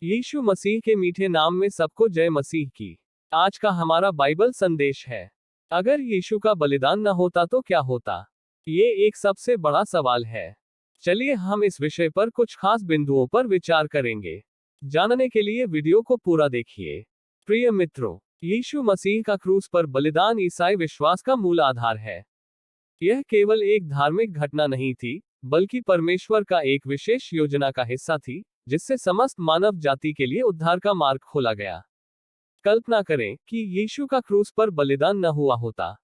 यीशु मसीह के मीठे नाम में सबको जय मसीह की। आज का हमारा बाइबल संदेश है, अगर यीशु का बलिदान न होता तो क्या होता? ये एक सबसे बड़ा सवाल है। चलिए हम इस विषय पर कुछ खास बिंदुओं पर विचार करेंगे। जानने के लिए वीडियो को पूरा देखिए। प्रिय मित्रों, यीशु मसीह का क्रूस पर बलिदान ईसाई विश्वास का मूल आधार है। यह केवल एक धार्मिक घटना नहीं थी, बल्कि परमेश्वर का एक विशेष योजना का हिस्सा थी, जिससे समस्त मानव जाति के लिए उद्धार का मार्ग खोला गया। कल्पना करें कि यीशु का क्रूस पर बलिदान न हुआ होता,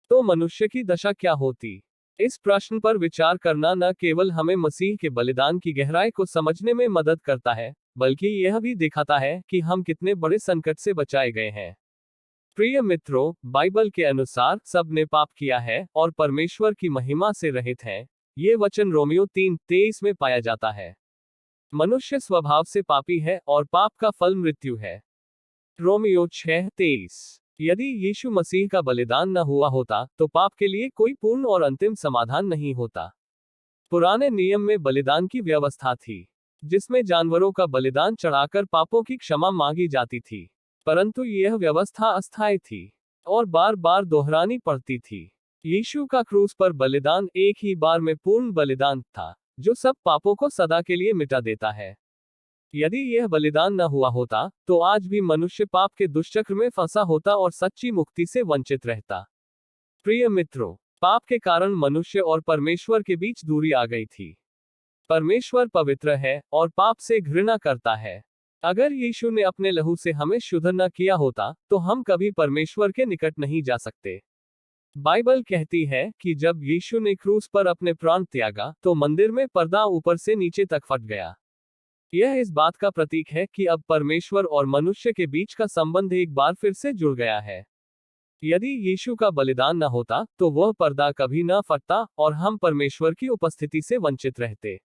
तो मनुष्य की दशा क्या होती? इस प्रश्न पर विचार करना न केवल हमें मसीह के बलिदान की गहराई को समझने में मदद करता है, बल्कि यह भी दिखाता है कि हम कितने बड़े संकट से बचाए गए हैं। प्रिय मित्रों, बाइबल के अनुसार सब ने पाप किया है और परमेश्वर की महिमा से रहित हैं। ये वचन रोमियो 3:23 में पाया जाता है। मनुष्य स्वभाव से पापी है और पाप का फल मृत्यु है। रोमियो 6:23। यदि यीशु मसीह का बलिदान न हुआ होता तो पाप के लिए कोई पूर्ण और अंतिम समाधान नहीं होता। पुराने नियम में बलिदान की व्यवस्था थी, जिसमें जानवरों का बलिदान चढ़ाकर पापों की क्षमा मांगी जाती थी। परंतु यह व्यवस्था अस्थायी थी और बार बार दोहरानी पड़ती थी। यीशु का क्रूस पर बलिदान एक ही बार में पूर्ण बलिदान था, जो सब पापों को सदा के लिए मिटा देता है। यदि यह बलिदान न हुआ होता, तो आज भी मनुष्य पाप के दुष्चक्र में फंसा होता और सच्ची मुक्ति से वंचित रहता। प्रिय मित्रों, पाप के कारण मनुष्य और परमेश्वर के बीच दूरी आ गई थी। परमेश्वर पवित्र है और पाप से घृणा करता है। अगर यीशु ने अपने लहू से हमें शुद्ध न किया होता, तो हम कभी परमेश्वर के निकट नहीं जा सकते। बाइबल कहती है कि जब यीशु ने क्रूस पर अपने प्राण त्यागा, तो मंदिर में पर्दा ऊपर से नीचे तक फट गया। यह इस बात का प्रतीक है कि अब परमेश्वर और मनुष्य के बीच का संबंध एक बार फिर से जुड़ गया है। यदि यीशु का बलिदान न होता, तो वह पर्दा कभी न फटता और हम परमेश्वर की उपस्थिति से वंचित रहते।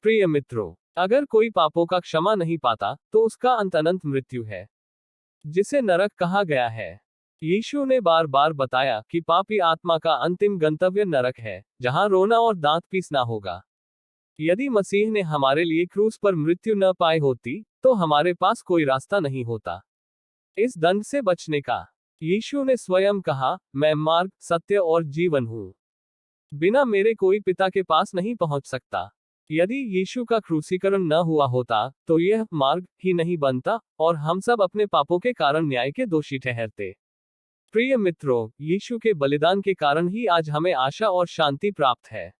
प्रिय मित्रों, अगर कोई पापों का क्षमा नहीं पाता, तो उसका अंत अनंत मृत्यु है, जिसे नरक कहा गया है। यीशु ने बार बार बताया कि पापी आत्मा का अंतिम गंतव्य नरक है, जहां रोना और दांत पीसना होगा। यदि मसीह ने हमारे लिए क्रूस पर मृत्यु न पाई होती, तो हमारे पास कोई रास्ता नहीं होता इस दंड से बचने का। यीशु ने स्वयं कहा, मैं मार्ग, सत्य और जीवन हूं। बिना मेरे कोई पिता के पास नहीं पहुंच सकता। यदि यीशु का क्रूसीकरण न हुआ होता, तो यह मार्ग ही नहीं बनता और हम सब अपने पापों के कारण न्याय के दोषी ठहरते। प्रिय मित्रों, यीशु के बलिदान के कारण ही आज हमें आशा और शांति प्राप्त है।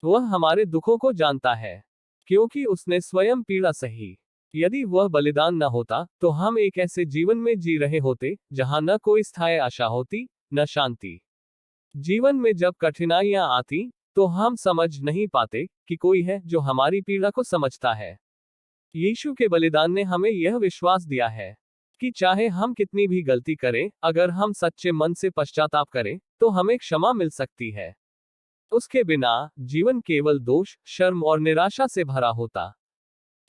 वह हमारे दुखों को जानता है, क्योंकि उसने स्वयं पीड़ा सही। यदि वह बलिदान न होता, तो हम एक ऐसे जीवन में जी रहे होते, जहां न कोई स्थायी आशा होती, न शांति। जीवन में जब कठिनाइयां आती, तो हम समझ नहीं पाते कि कोई है जो हमारी पीड़ा को समझता है। यीशु के बलिदान ने हमें यह विश्वास दिया है कि चाहे हम कितनी भी गलती करें, अगर हम सच्चे मन से पश्चाताप करें, तो हमें क्षमा मिल सकती है। उसके बिना जीवन केवल दोष, शर्म और निराशा से भरा होता।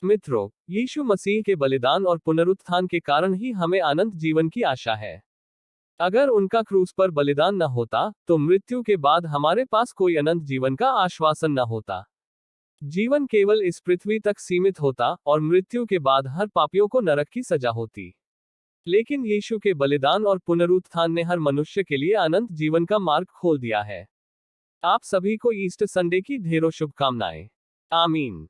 मित्रों, यीशु मसीह के बलिदान और पुनरुत्थान के कारण ही हमें अनंत जीवन की आशा है। अगर उनका क्रूस पर बलिदान न होता, तो मृत्यु के बाद हमारे पास कोई अनंत जीवन का आश्वासन न होता। जीवन केवल इस पृथ्वी तक सीमित होता और मृत्यु के बाद हर पापियों को नरक की सजा होती। लेकिन यीशु के बलिदान और पुनरुत्थान ने हर मनुष्य के लिए अनंत जीवन का मार्ग खोल दिया है। आप सभी को ईस्टर संडे की ढेरों शुभकामनाएं। आमीन।